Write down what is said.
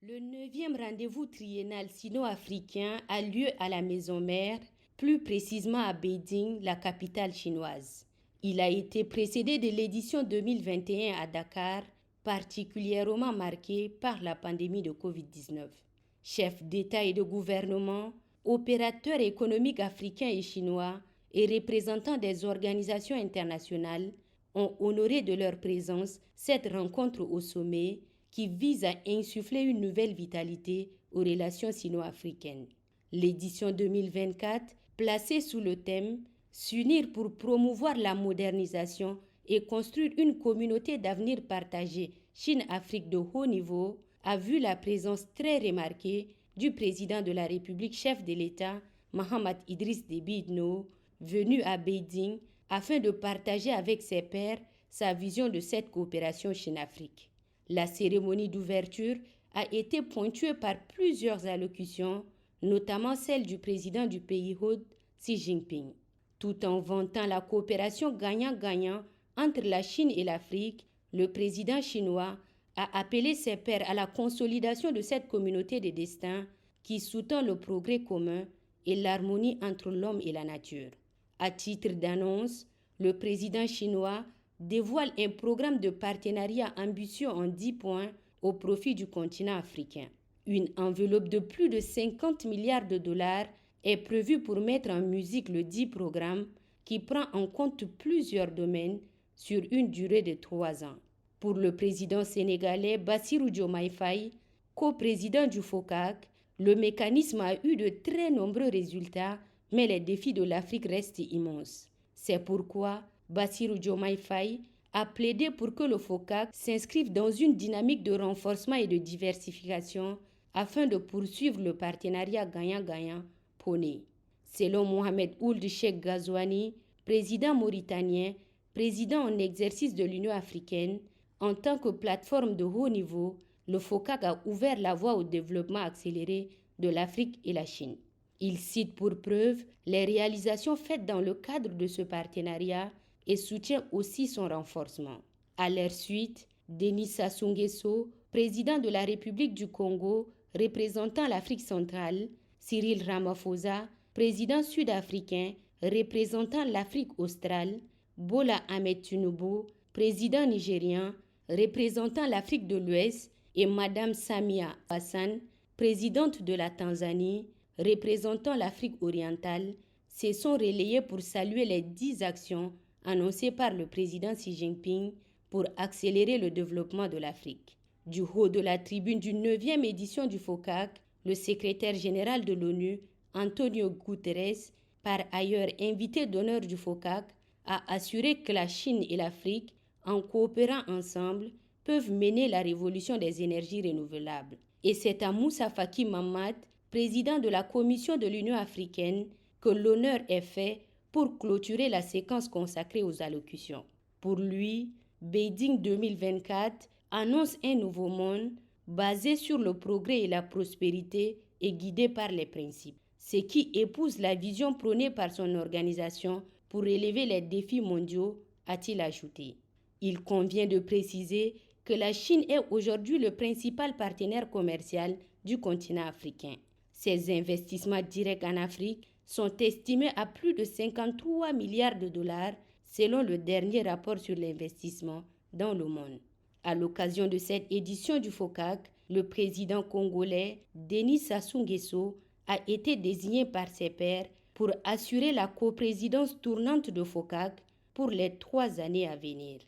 Le 9e rendez-vous triennal sino-africain a lieu à la maison mère, plus précisément à Beijing, la capitale chinoise. Il a été précédé de l'édition 2021 à Dakar, particulièrement marquée par la pandémie de Covid-19. Chefs d'État et de gouvernement, opérateurs économiques africains et chinois et représentants des organisations internationales ont honoré de leur présence cette rencontre au sommet qui vise à insuffler une nouvelle vitalité aux relations sino-africaines. L'édition 2024, placée sous le thème « S'unir pour promouvoir la modernisation et construire une communauté d'avenir partagée Chine-Afrique de haut niveau », a vu la présence très remarquée du président de la République, chef de l'État, Mahamat Idriss Déby Itno, venu à Beijing afin de partager avec ses pairs sa vision de cette coopération Chine-Afrique. La cérémonie d'ouverture a été ponctuée par plusieurs allocutions, notamment celle du président du pays hôte, Xi Jinping. Tout en vantant la coopération gagnant-gagnant entre la Chine et l'Afrique, le président chinois a appelé ses pairs à la consolidation de cette communauté de destin qui sous-tend le progrès commun et l'harmonie entre l'homme et la nature. À titre d'annonce, le président chinois dévoile un programme de partenariat ambitieux en 10 points au profit du continent africain. Une enveloppe de plus de 50 milliards de dollars est prévue pour mettre en musique le dit programme qui prend en compte plusieurs domaines sur une durée de 3 ans. Pour le président sénégalais Bassirou Diomaye Faye, coprésident du FOCAC, le mécanisme a eu de très nombreux résultats, mais les défis de l'Afrique restent immenses. C'est pourquoi Bassirou Diomaye Faye a plaidé pour que le FOCAC s'inscrive dans une dynamique de renforcement et de diversification afin de poursuivre le partenariat gagnant-gagnant prôné. Selon Mohamed Ould Cheikh Ghazouani, président mauritanien, président en exercice de l'Union africaine, en tant que plateforme de haut niveau, le FOCAC a ouvert la voie au développement accéléré de l'Afrique et la Chine. Il cite pour preuve les réalisations faites dans le cadre de ce partenariat et soutient aussi son renforcement. À leur suite, Denis Sassou Nguesso, président de la République du Congo, représentant l'Afrique centrale, Cyril Ramaphosa, président sud-africain, représentant l'Afrique australe, Bola Ahmed Tinubu, président nigérian, représentant l'Afrique de l'Ouest, et Madame Samia Hassan, présidente de la Tanzanie, représentant l'Afrique orientale, se sont relayés pour saluer les 10 actions annoncées par le président Xi Jinping pour accélérer le développement de l'Afrique. Du haut de la tribune d'une 9e édition du FOCAC, le secrétaire général de l'ONU, Antonio Guterres, par ailleurs invité d'honneur du FOCAC, a assuré que la Chine et l'Afrique, en coopérant ensemble, peuvent mener la révolution des énergies renouvelables. Et c'est à Moussa Faki Mahamat, président de la Commission de l'Union africaine, que l'honneur est fait pour clôturer la séquence consacrée aux allocutions. Pour lui, Beijing 2024 annonce un nouveau monde basé sur le progrès et la prospérité et guidé par les principes, ce qui épouse la vision prônée par son organisation pour relever les défis mondiaux, a-t-il ajouté. Il convient de préciser que la Chine est aujourd'hui le principal partenaire commercial du continent africain. Ses investissements directs en Afrique sont estimés à plus de 53 milliards de dollars selon le dernier rapport sur l'investissement dans le monde. À l'occasion de cette édition du FOCAC, le président congolais Denis Sassou Nguesso a été désigné par ses pairs pour assurer la coprésidence tournante de FOCAC pour les 3 années à venir.